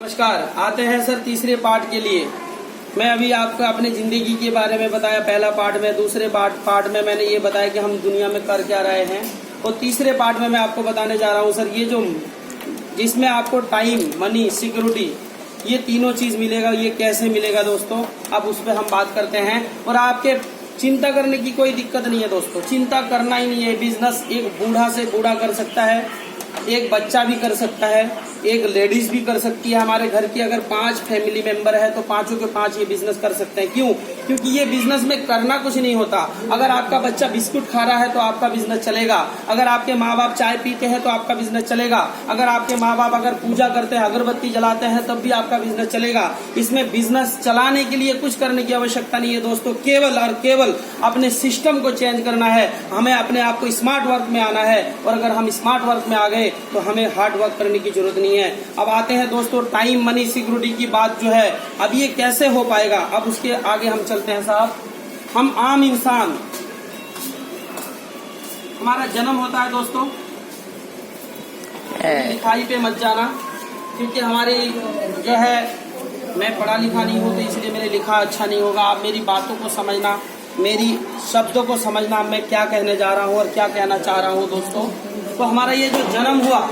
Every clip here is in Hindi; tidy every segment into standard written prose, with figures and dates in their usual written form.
नमस्कार। आते हैं सर तीसरे पार्ट के लिए। मैं अभी आपको अपने जिंदगी के बारे में बताया पहला पार्ट में, दूसरे पार्ट में मैंने ये बताया कि हम दुनिया में कर क्या रहे हैं, और तीसरे पार्ट में मैं आपको बताने जा रहा हूँ सर ये जो जिसमें आपको टाइम, मनी, सिक्योरिटी, ये तीनों चीज मिलेगा। ये कैसे मिलेगा दोस्तों, अब उस पर हम बात करते हैं। और आपके चिंता करने की कोई दिक्कत नहीं है दोस्तों, चिंता करना ही नहीं है। बिजनेस एक बूढ़ा से बूढ़ा कर सकता है, एक बच्चा भी कर सकता है, एक लेडीज भी कर सकती है। हमारे घर की अगर 5 फैमिली मेंबर है तो 5 के 5 ये बिजनेस कर सकते हैं। क्यों? क्योंकि ये बिजनेस में करना कुछ नहीं होता। अगर आपका बच्चा बिस्कुट खा रहा है तो आपका बिजनेस चलेगा। अगर आपके माँ बाप चाय पीते हैं तो आपका बिजनेस चलेगा। अगर आपके माँ बाप अगर पूजा करते हैं, अगरबत्ती जलाते हैं, तब भी आपका बिजनेस चलेगा। इसमें बिजनेस चलाने के लिए कुछ करने की आवश्यकता नहीं है दोस्तों, केवल और केवल अपने सिस्टम को चेंज करना है। हमें अपने आप को स्मार्ट वर्क में आना है, और अगर हम स्मार्ट वर्क में आ गए तो हमें हार्ड वर्क करने की जरूरत नहीं है। अब आते हैं दोस्तों टाइम, मनी, सिक्योरिटी की बात जो है, अब ये कैसे हो पाएगा, अब उसके आगे हम चलते हैं साहब। हम आम इंसान, हमारा जन्म होता है दोस्तों, लिखाई पे मत जाना, क्योंकि हमारी जो है, मैं पढ़ा लिखा नहीं हूँ तो इसलिए मेरे लिखा अच्छा नहीं होगा। आप मेरी बातों को समझना, मेरी शब्दों को समझना, मैं क्या कहने जा रहा हूँ और क्या कहना चाह रहा हूँ दोस्तों। तो हमारा ये जो जन्म हुआ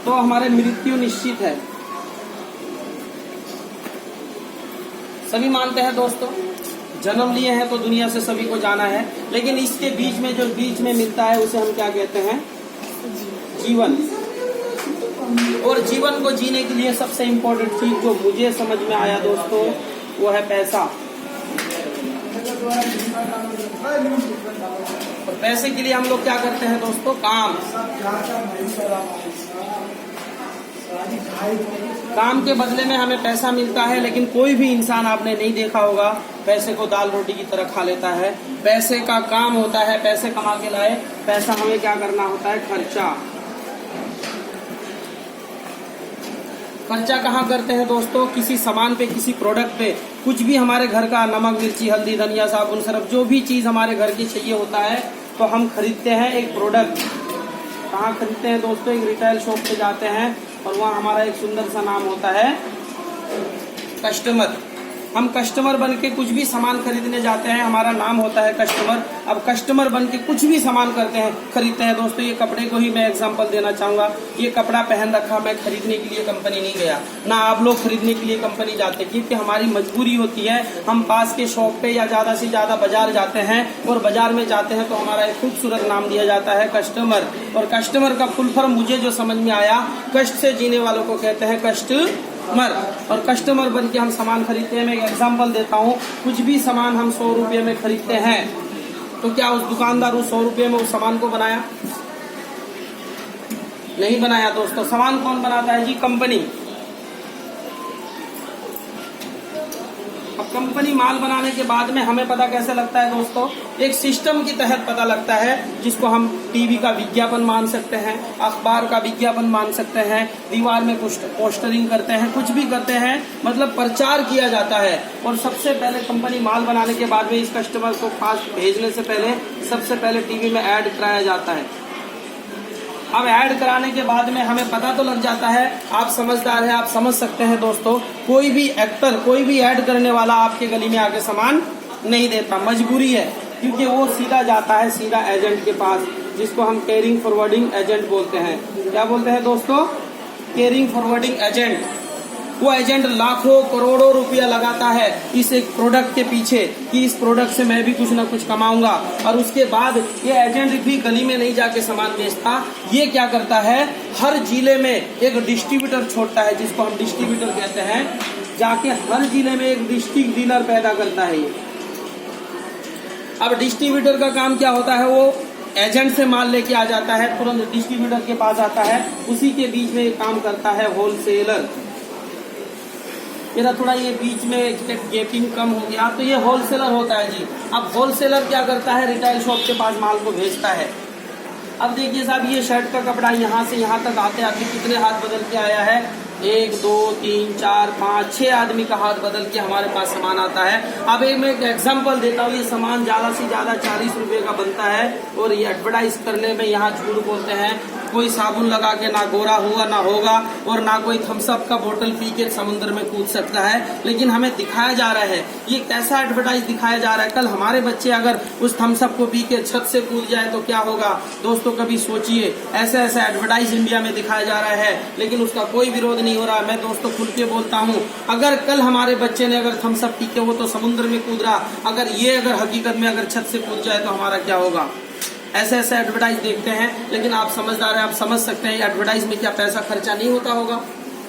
तो हमारे मृत्यु निश्चित है, सभी मानते हैं दोस्तों। जन्म लिए हैं तो दुनिया से सभी को जाना है, लेकिन इसके बीच में जो बीच में मिलता है उसे हम क्या कहते हैं? जीवन। और जीवन को जीने के लिए सबसे इम्पोर्टेंट चीज जो मुझे समझ में आया दोस्तों, वो है पैसा। और पैसे के लिए हम लोग क्या करते हैं दोस्तों? काम। काम के बदले में हमें पैसा मिलता है, लेकिन कोई भी इंसान आपने नहीं देखा होगा पैसे को दाल रोटी की तरह खा लेता है। पैसे का काम होता है पैसे कमा के लाए, पैसा हमें क्या करना होता है? खर्चा। खर्चा कहाँ करते हैं दोस्तों? किसी सामान पे, किसी प्रोडक्ट पे, कुछ भी हमारे घर का नमक, मिर्ची, हल्दी, धनिया, साबुन, सरफ, जो भी चीज हमारे घर की चाहिए होता है तो हम खरीदते हैं एक प्रोडक्ट। कहाँ खरीदते हैं दोस्तों? एक रिटेल शॉप पे जाते हैं और वहाँ हमारा एक सुंदर सा नाम होता है कस्टमर। हम कस्टमर बन के कुछ भी सामान खरीदने जाते हैं, हमारा नाम होता है कस्टमर। अब कस्टमर बन के कुछ भी सामान करते हैं, खरीदते हैं दोस्तों। ये कपड़े को ही मैं एग्जांपल देना चाहूंगा। ये कपड़ा पहन रखा, मैं खरीदने के लिए कंपनी नहीं गया, ना आप लोग खरीदने के लिए कंपनी जाते, क्योंकि हमारी मजबूरी होती है। हम पास के शॉप पे या ज्यादा से ज्यादा बाजार जाते हैं, और बाजार में जाते हैं तो हमारा एक खूबसूरत नाम दिया जाता है कस्टमर। और कस्टमर का फुल फॉर्म मुझे जो समझ में आया, कष्ट से जीने वालों को कहते हैं कस्टमर। और कस्टमर बन के हम सामान खरीदते हैं। मैं एक एग्जांपल देता हूँ, कुछ भी सामान हम 100 रुपये में खरीदते हैं, तो क्या उस दुकानदार उस 100 रुपये में उस सामान को बनाया? नहीं बनाया दोस्तों। सामान कौन बनाता है जी? कंपनी। अब कंपनी माल बनाने के बाद में हमें पता कैसे लगता है दोस्तों? एक सिस्टम के तहत पता लगता है, जिसको हम टीवी का विज्ञापन मान सकते हैं, अखबार का विज्ञापन मान सकते हैं, दीवार में कुछ पोस्टरिंग करते हैं, कुछ भी करते हैं, मतलब प्रचार किया जाता है। और सबसे पहले कंपनी माल बनाने के बाद में इस कस्टमर को पास भेजने से पहले सबसे पहले टीवी में ऐड कराया जाता है। अब ऐड कराने के बाद में हमें पता तो लग जाता है, आप समझदार हैं, आप समझ सकते हैं दोस्तों, कोई भी एक्टर, कोई भी ऐड करने वाला आपके गली में आके सामान नहीं देता, मजबूरी है, क्योंकि वो सीधा जाता है सीधा एजेंट के पास, जिसको हम कैरिंग फॉरवर्डिंग एजेंट बोलते हैं। क्या बोलते हैं दोस्तों? Carrying forwarding agent. वो एजेंट लाखों करोड़ों रुपया लगाता है इस एक प्रोडक्ट के पीछे, कि इस प्रोडक्ट से मैं भी कुछ ना कुछ कमाऊंगा। और उसके बाद ये एजेंट भी गली में नहीं जाके सामान बेचता, ये क्या करता है, हर जिले में एक डिस्ट्रीब्यूटर छोड़ता है, जिसको हम डिस्ट्रीब्यूटर कहते हैं। जाके हर जिले में एक डिस्ट्रिक्ट डीलर पैदा करता है ये। अब डिस्ट्रीब्यूटर का काम क्या होता है? वो एजेंट से माल लेके आ जाता है, तुरंत डिस्ट्रीब्यूटर के पास आता है, उसी के बीच में काम करता है होलसेलर। मेरा थोड़ा ये बीच में गैपिंग कम हो गया, तो ये होलसेलर होता है जी। अब होलसेलर क्या करता है? रिटेल शॉप के पास माल को भेजता है। अब देखिए साहब, ये शर्ट का कपड़ा यहाँ से यहाँ तक आते आते कितने हाथ बदल के आया है? 1 2 3 4 5 6 आदमी का हाथ बदल के हमारे पास सामान आता है। अब मैं एक एग्जांपल देता हूँ, ये सामान ज्यादा से ज्यादा 40 रुपए का बनता है, और ये एडवर्टाइज करने में यहाँ झूठ बोलते हैं कोई साबुन लगा के ना गोरा हुआ ना होगा, और ना कोई थम्सअप का बोतल पी के समुद्र में कूद सकता है। लेकिन हमें दिखाया जा रहा है, ये कैसा एडवर्टाइज दिखाया जा रहा है। कल हमारे बच्चे अगर उस थम्सअप को पी के छत से कूद जाए तो क्या होगा दोस्तों, कभी सोचिए। ऐसे ऐसे एडवर्टाइज इंडिया में दिखाया जा रहा है, लेकिन उसका कोई विरोध नहीं हो रहा। मैं दोस्तों खुल के बोलता हूँ, अगर कल हमारे बच्चे ने अगर थम्सअप पी के वो तो समुद्र में कूद रहा, अगर ये अगर हकीकत में अगर छत से कूद जाए तो हमारा क्या होगा। ऐसे ऐसे एडवर्टाइज देखते हैं, लेकिन आप समझदार हैं, आप समझ सकते हैं एडवर्टाइज में क्या पैसा खर्चा नहीं होता होगा।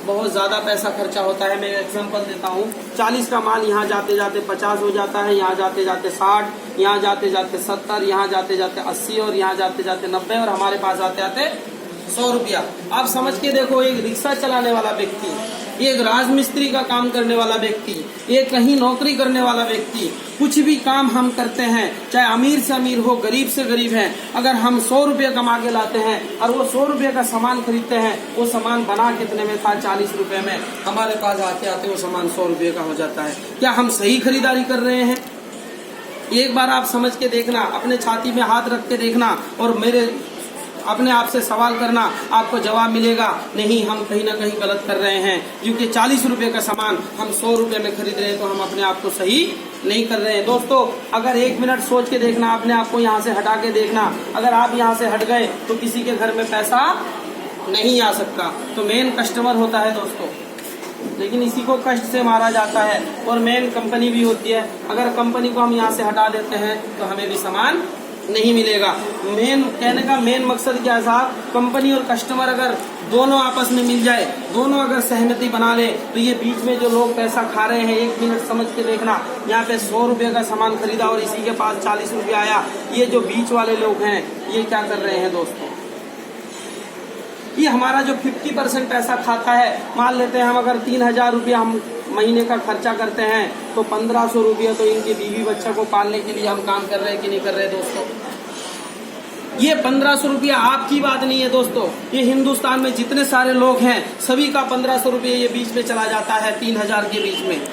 बहुत ज्यादा पैसा खर्चा होता है। मैं एग्जांपल देता हूँ, 40 का माल यहाँ जाते जाते 50 हो जाता है, यहाँ जाते जाते 60, यहाँ जाते जाते 70, यहाँ जाते जाते 80 और यहाँ जाते जाते 90 और हमारे पास आते आते 100 रुपया। आप समझ के देखो, एक रिक्शा चलाने वाला व्यक्ति, एक राजमिस्त्री का काम करने वाला व्यक्ति, एक कहीं नौकरी करने वाला व्यक्ति, कुछ भी काम हम करते हैं, चाहे अमीर से अमीर हो, गरीब से गरीब है, अगर हम 100 रुपये कमा के लाते हैं और वो 100 रुपये का सामान खरीदते हैं, वो सामान बना कितने में था, 40 रुपये में, हमारे पास आते आते वो सामान 100 रुपये का हो जाता है। क्या हम सही खरीदारी कर रहे हैं? एक बार आप समझ के देखना, अपने छाती में हाथ रख के देखना और मेरे अपने आप से सवाल करना, आपको जवाब मिलेगा नहीं, हम कहीं ना कहीं गलत कर रहे हैं। क्योंकि 40 रुपये का सामान हम 100 रुपये में खरीद रहे हैं, तो हम अपने आप को सही नहीं कर रहे हैं। दोस्तों अगर 1 मिनट सोच के देखना, अपने आप को यहाँ से हटा के देखना, अगर आप यहाँ से हट गए तो किसी के घर में पैसा नहीं आ सकता। तो मेन कस्टमर होता है दोस्तों, लेकिन इसी को कष्ट से मारा जाता है। और मेन कंपनी भी होती है, अगर कंपनी को हम यहाँ से हटा देते हैं तो हमें भी सामान नहीं मिलेगा। मेन कहने का मेन मकसद क्या है साहब, कंपनी और कस्टमर अगर दोनों आपस में मिल जाए, दोनों अगर सहमति बना ले, तो ये बीच में जो लोग पैसा खा रहे हैं, 1 मिनट समझ के देखना, यहाँ पे 100 रुपये का सामान खरीदा और इसी के पास 40 रुपये आया, ये जो बीच वाले लोग हैं ये क्या कर रहे हैं दोस्तों, ये हमारा जो 50% पैसा खाता है। मान लेते हैं हम अगर 3000 रुपया हम महीने का खर्चा करते हैं, तो 1500 रुपया तो इनके बीवी बच्चा को पालने के लिए हम काम कर रहे हैं कि नहीं कर रहे दोस्तों। ये 1500 रुपया आपकी बात नहीं है दोस्तों, ये हिंदुस्तान में जितने सारे लोग हैं सभी का 1500 रुपया ये बीच में चला जाता है। 3000 के बीच में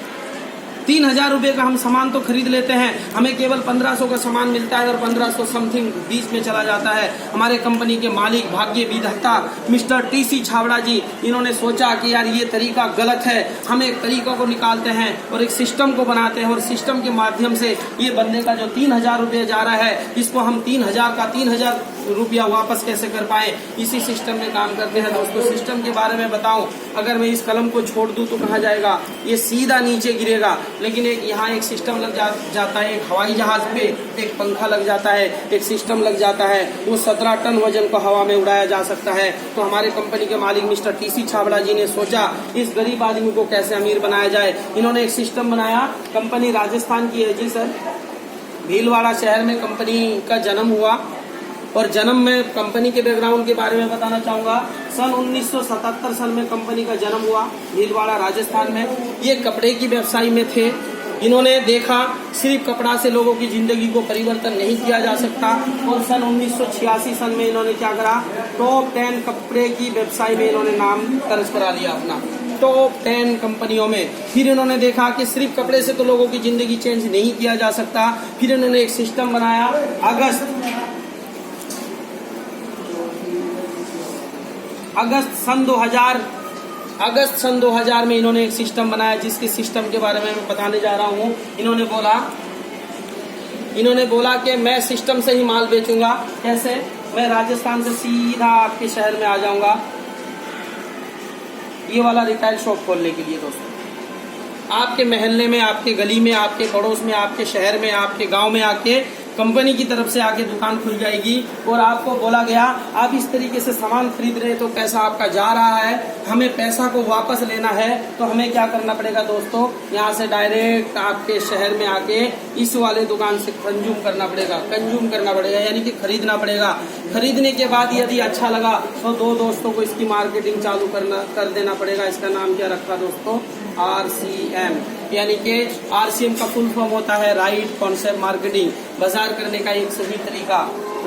3000 रुपये का हम सामान तो खरीद लेते हैं, हमें केवल 1500 का सामान मिलता है और 1500 समथिंग बीच में चला जाता है। हमारे कंपनी के मालिक भाग्य विधाता मिस्टर टीसी छाबड़ा जी, इन्होंने सोचा कि यार ये तरीका गलत है, हम एक तरीका को निकालते हैं और एक सिस्टम को बनाते हैं, और सिस्टम के माध्यम से ये बंदे का जो 3000 रुपये जा रहा है, इसको हम 3000 का 3000 रुपया वापस कैसे कर पाए, इसी सिस्टम में काम करते हैं दोस्तों। सिस्टम के बारे में बताऊं, अगर मैं इस कलम को छोड़ दूं तो कहाँ जाएगा, ये सीधा नीचे गिरेगा। लेकिन एक यहाँ एक सिस्टम लग जाता है, एक हवाई जहाज पे एक पंखा लग जाता है, एक सिस्टम लग जाता है, वो 17 टन वजन को हवा में उड़ाया जा सकता है। तो हमारे कंपनी के मालिक मिस्टर टीसी छाबड़ा जी ने सोचा इस गरीब आदमी को कैसे अमीर बनाया जाए। इन्होंने एक सिस्टम बनाया। कंपनी राजस्थान की है जी सर, भीलवाड़ा शहर में कंपनी का जन्म हुआ। और जन्म में कंपनी के बैकग्राउंड के बारे में बताना चाहूंगा। सन 1977 साल में कंपनी का जन्म हुआ भीलवाड़ा राजस्थान में। ये कपड़े की व्यवसाय में थे। इन्होंने देखा सिर्फ कपड़ा से लोगों की जिंदगी को परिवर्तन नहीं किया जा सकता, और सन 1986 सन में इन्होंने क्या करा, टॉप 10 कपड़े की व्यवसाय में इन्होंने नाम दर्ज करा लिया अपना, टॉप 10 कंपनियों में। फिर इन्होंने देखा कि सिर्फ कपड़े से तो लोगों की जिंदगी चेंज नहीं किया जा सकता। फिर इन्होंने एक सिस्टम बनाया। अगस्त सन 2000 में इन्होंने एक सिस्टम बनाया, जिसके सिस्टम के बारे में मैं बताने जा रहा हूँ। इन्होंने बोला कि मैं सिस्टम से ही माल बेचूंगा। कैसे? मैं राजस्थान से सीधा आपके शहर में आ जाऊंगा, ये वाला रिटेल शॉप खोलने के लिए दोस्तों। आपके मोहल्ले में, आपके गली में, आपके पड़ोस में, आपके शहर में, आपके गांव में आके कंपनी की तरफ से आके दुकान खुल जाएगी, और आपको बोला गया आप इस तरीके से सामान खरीद रहे तो पैसा आपका जा रहा है, हमें पैसा को वापस लेना है। तो हमें क्या करना पड़ेगा दोस्तों, यहाँ से डायरेक्ट आपके शहर में आके इस वाले दुकान से कंज्यूम करना पड़ेगा, यानी कि खरीदना पड़ेगा। खरीदने के बाद यदि अच्छा लगा तो 2 दोस्तों को इसकी मार्केटिंग चालू कर देना पड़ेगा। इसका नाम क्या रखा दोस्तों, RCM, यानी कि RCM का फुल फॉर्म होता है राइट कॉन्सेप्ट मार्केटिंग। बाजार करने का एक सही तरीका,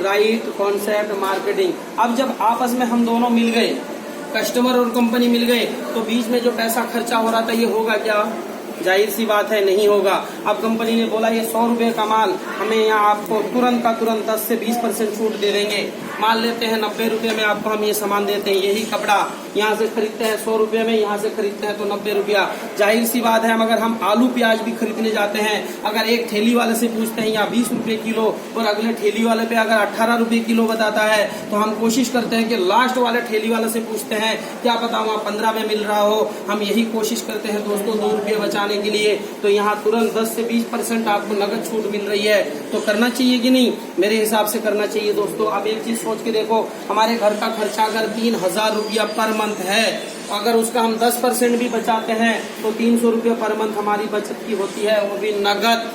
राइट कॉन्सेप्ट मार्केटिंग। अब जब आपस में हम दोनों मिल गए, कस्टमर और कंपनी मिल गए, तो बीच में जो पैसा खर्चा हो रहा था ये होगा क्या? जाहिर सी बात है नहीं होगा। अब कंपनी ने बोला ये 100 रुपये का माल हमें यहाँ आपको तुरंत का तुरंत 10 से 20% छूट दे देंगे। मान लेते हैं 90 रुपये में आपको हम ये सामान देते हैं। यही कपड़ा यहाँ से खरीदते हैं 100 रुपये में, यहाँ से खरीदते हैं तो 90 रुपया। जाहिर सी बात है, अगर हम आलू प्याज भी खरीदने जाते हैं, अगर एक ठेली वाले से पूछते हैं यहाँ 20 रुपये किलो और अगले ठेली वाले पे अगर 18 रुपये किलो बताता है, तो हम कोशिश करते हैं कि लास्ट वाले ठेली वाले से पूछते हैं, क्या पता वहाँ 15 में मिल रहा हो। हम यही कोशिश करते हैं दोस्तों 2 रुपये बचाने के लिए। तो यहाँ तुरंत 10 से 20% आपको नगद छूट मिल रही है, तो करना चाहिए कि नहीं? मेरे हिसाब से करना चाहिए दोस्तों। अब एक चीज सोच के देखो, हमारे घर का खर्चा अगर 3000 रुपया पर मंथ है, अगर उसका हम 10% भी बचाते हैं तो 300 रुपये पर मंथ हमारी बचत की होती है, वो भी नगद।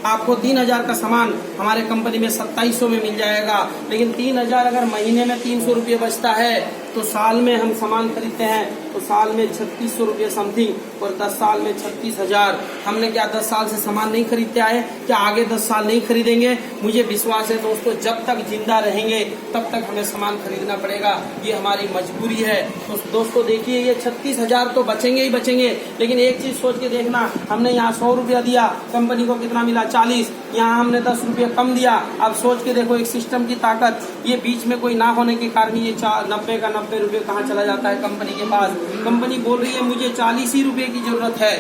आपको 3000 का सामान हमारे कंपनी में 2700 में मिल जाएगा। लेकिन 3000 अगर महीने में 300 रुपये बचता है तो साल में हम सामान खरीदते हैं तो साल में 3600 रुपये समथिंग, और 10 साल में 36,000। हमने क्या 10 साल से सामान नहीं खरीदते आए? क्या आगे 10 साल नहीं खरीदेंगे? मुझे विश्वास है दोस्तों, जब तक जिंदा रहेंगे तब तक हमें सामान खरीदना पड़ेगा, ये हमारी मजबूरी है। तो दोस्तों देखिए, ये 36,000 तो बचेंगे ही बचेंगे। लेकिन एक चीज सोच के देखना, हमने यहाँ 100 रुपया दिया, कंपनी को कितना मिला? 40। यहाँ हमने 10 रुपये कम दिया। अब सोच के देखो एक सिस्टम की ताकत। ये बीच में कोई ना होने के कारण ये 90 का 90 रुपये कहाँ चला जाता है कंपनी के पास। कंपनी बोल रही है मुझे 40 ही रुपये की जरूरत है,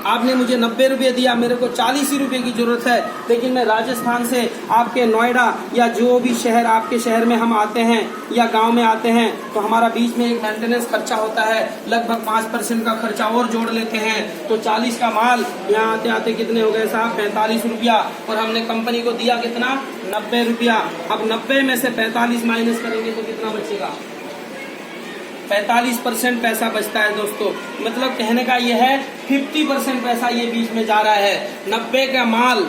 आपने मुझे 90 रुपये दिया, मेरे को 40 ही रुपये की जरूरत है। लेकिन मैं राजस्थान से आपके नोएडा या जो भी शहर आपके शहर में हम आते हैं या गांव में आते हैं, तो हमारा बीच में एक मेंटेनेंस खर्चा होता है, लगभग 5% का खर्चा और जोड़ लेते हैं। तो 40 का माल यहाँ आते आते कितने हो गए साहब? 45 रुपया। और हमने कंपनी को दिया कितना? 90 रुपया। अब 90 में से 45 माइनस करेंगे तो कितना बचेगा? 45% पैसा बचता है दोस्तों। मतलब कहने का ये है 50% पैसा ये बीच में जा रहा है। 90 का माल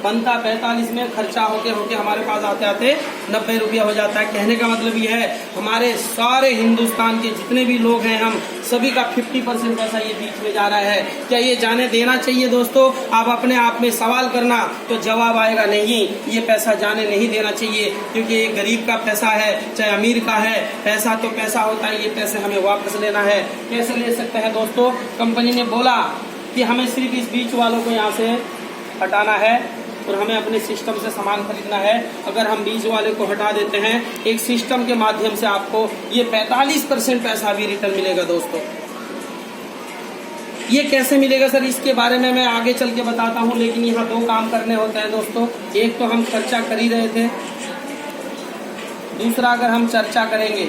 बनता 45 में, खर्चा होके होके हमारे पास आते आते 90 रुपया हो जाता है। कहने का मतलब ये है, हमारे सारे हिंदुस्तान के जितने भी लोग हैं, हम सभी का 50% पैसा ये बीच में जा रहा है। क्या ये जाने देना चाहिए दोस्तों? आप अपने आप में सवाल करना तो जवाब आएगा नहीं, ये पैसा जाने नहीं देना चाहिए, क्योंकि ये गरीब का पैसा है चाहे अमीर का है, पैसा तो पैसा होता है। ये पैसे हमें वापस लेना है। कैसे ले सकते हैं दोस्तों? कंपनी ने बोला कि हमें सिर्फ इस बीच वालों को यहाँ से हटाना है और हमें अपने सिस्टम से सामान खरीदना है। अगर हम बीच वाले को हटा देते हैं, एक सिस्टम के माध्यम से आपको ये 45% पैसा भी रिटर्न मिलेगा दोस्तों। ये कैसे मिलेगा सर? इसके बारे में मैं आगे चल के बताता हूँ, लेकिन यहाँ 2 काम करने होते हैं दोस्तों। एक तो हम चर्चा कर ही रहे थे, दूसरा अगर हम चर्चा करेंगे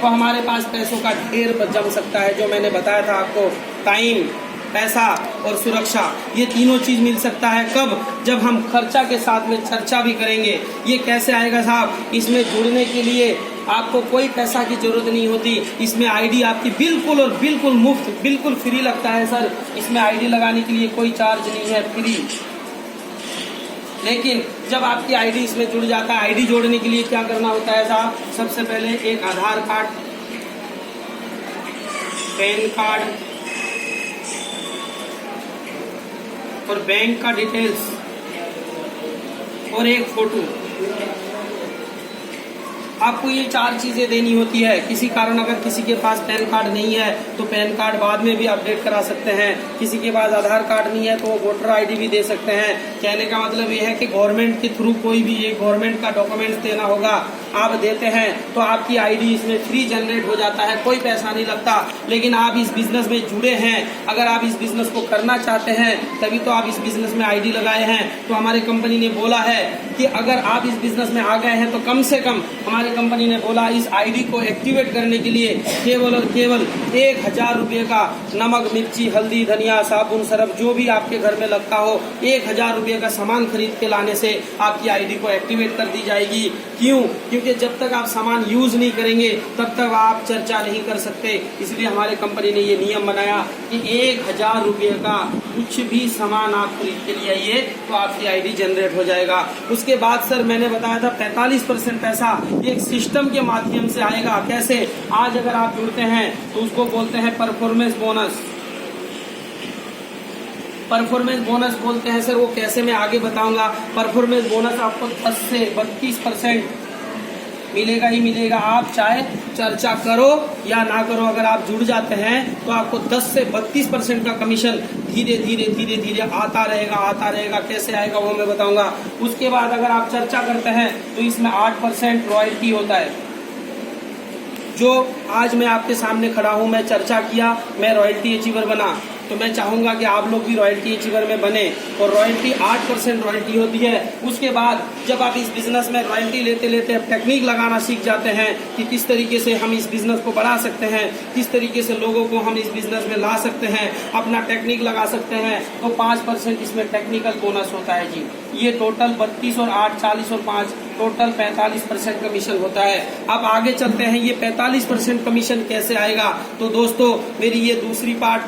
तो हमारे पास पैसों का ढेर जम सकता है। जो मैंने बताया था आपको, टाइम, पैसा और सुरक्षा, ये तीनों चीज मिल सकता है। कब? जब हम खर्चा के साथ में चर्चा भी करेंगे। ये कैसे आएगा साहब? इसमें जुड़ने के लिए आपको कोई पैसा की जरूरत नहीं होती। इसमें आईडी आपकी बिल्कुल और बिल्कुल मुफ्त, बिल्कुल फ्री लगता है सर। इसमें आईडी लगाने के लिए कोई चार्ज नहीं है, फ्री। लेकिन जब आपकी आईडी इसमें जुड़ जाता है, आईडी जोड़ने के लिए क्या करना होता है साहब? सबसे पहले एक आधार कार्ड, पैन कार्ड और बैंक का डिटेल्स और एक फोटो। आपको ये 4 चीजें देनी होती है। किसी कारण अगर किसी के पास पैन कार्ड नहीं है तो पैन कार्ड बाद में भी अपडेट करा सकते हैं। किसी के पास आधार कार्ड नहीं है तो वो वोटर आईडी भी दे सकते हैं। कहने का मतलब ये है कि गवर्नमेंट के थ्रू कोई भी एक गवर्नमेंट का डॉक्यूमेंट्स देना होगा, आप देते हैं तो आपकी आईडी इसमें फ्री जनरेट हो जाता है, कोई पैसा नहीं लगता। लेकिन आप इस बिजनेस में जुड़े हैं, अगर आप इस बिजनेस को करना चाहते हैं तभी तो आप इस बिजनेस में आईडी लगाए हैं। तो हमारी कंपनी ने बोला है कि अगर आप इस बिजनेस में आ गए हैं तो कम से कम हमारी कंपनी ने बोला इस आईडी को एक्टिवेट करने के लिए केवल और केवल 1000 रुपये का नमक, मिर्ची, हल्दी, धनिया, साबुन, सरफ जो भी आपके घर में लगता हो, 1000 रुपये का सामान खरीद के लाने से आपकी आईडी को एक्टिवेट कर दी जाएगी। क्यों? क्योंकि जब तक आप सामान यूज नहीं करेंगे तब तक आप चर्चा नहीं कर सकते। इसलिए हमारे कंपनी ने ये नियम बनाया कि 1000 रुपये का कुछ भी सामान आप खरीद के लिए आइए तो आपकी आईडी जनरेट हो जाएगा। उसके बाद सर मैंने बताया था 45% पैसा एक सिस्टम के माध्यम से आएगा। कैसे? आज अगर आप जुड़ते हैं तो उसको बोलते हैं परफॉर्मेंस बोनस। परफॉर्मेंस बोनस बोलते हैं सर, वो कैसे मैं आगे बताऊंगा। परफॉर्मेंस बोनस आपको 10 से 32% मिलेगा ही मिलेगा। आप चाहे चर्चा करो या ना करो, अगर आप जुड़ जाते हैं तो आपको 10 से 32% का कमीशन धीरे धीरे आता रहेगा। कैसे आएगा वो मैं बताऊंगा। उसके बाद अगर आप चर्चा करते हैं तो इसमें 8% रॉयल्टी होता है। जो आज मैं आपके सामने खड़ा हूं, मैं चर्चा किया, मैं रॉयल्टी अचीवर बना, तो मैं चाहूंगा कि आप लोग भी रॉयल्टी अचीवर में बने। और रॉयल्टी 8% रॉयल्टी होती है। उसके बाद जब आप इस बिजनेस में रॉयल्टी लेते लेते अब टेक्निक लगाना सीख जाते हैं कि किस तरीके से हम इस बिजनेस को बढ़ा सकते हैं, किस तरीके से लोगों को हम इस बिजनेस में ला सकते हैं, अपना टेक्निक लगा सकते हैं, तो 5% इसमें टेक्निकल बोनस होता है जी। ये टोटल 32 और 8 40 और 5 टोटल 45% कमीशन होता है। अब आगे चलते हैं, ये 45% कमीशन कैसे आएगा। तो दोस्तों मेरी ये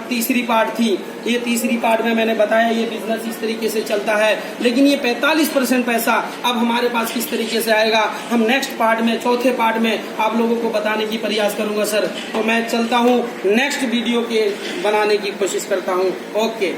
तीसरी पार्ट थी। ये तीसरी पार्ट में मैंने बताया ये बिजनेस इस तरीके से चलता है, लेकिन ये 45% पैसा अब हमारे पास किस तरीके से आएगा, हम नेक्स्ट पार्ट में, चौथे पार्ट में आप लोगों को बताने की प्रयास करूंगा सर। तो मैं चलता हूँ, नेक्स्ट वीडियो के बनाने की कोशिश करता हूँ। ओके।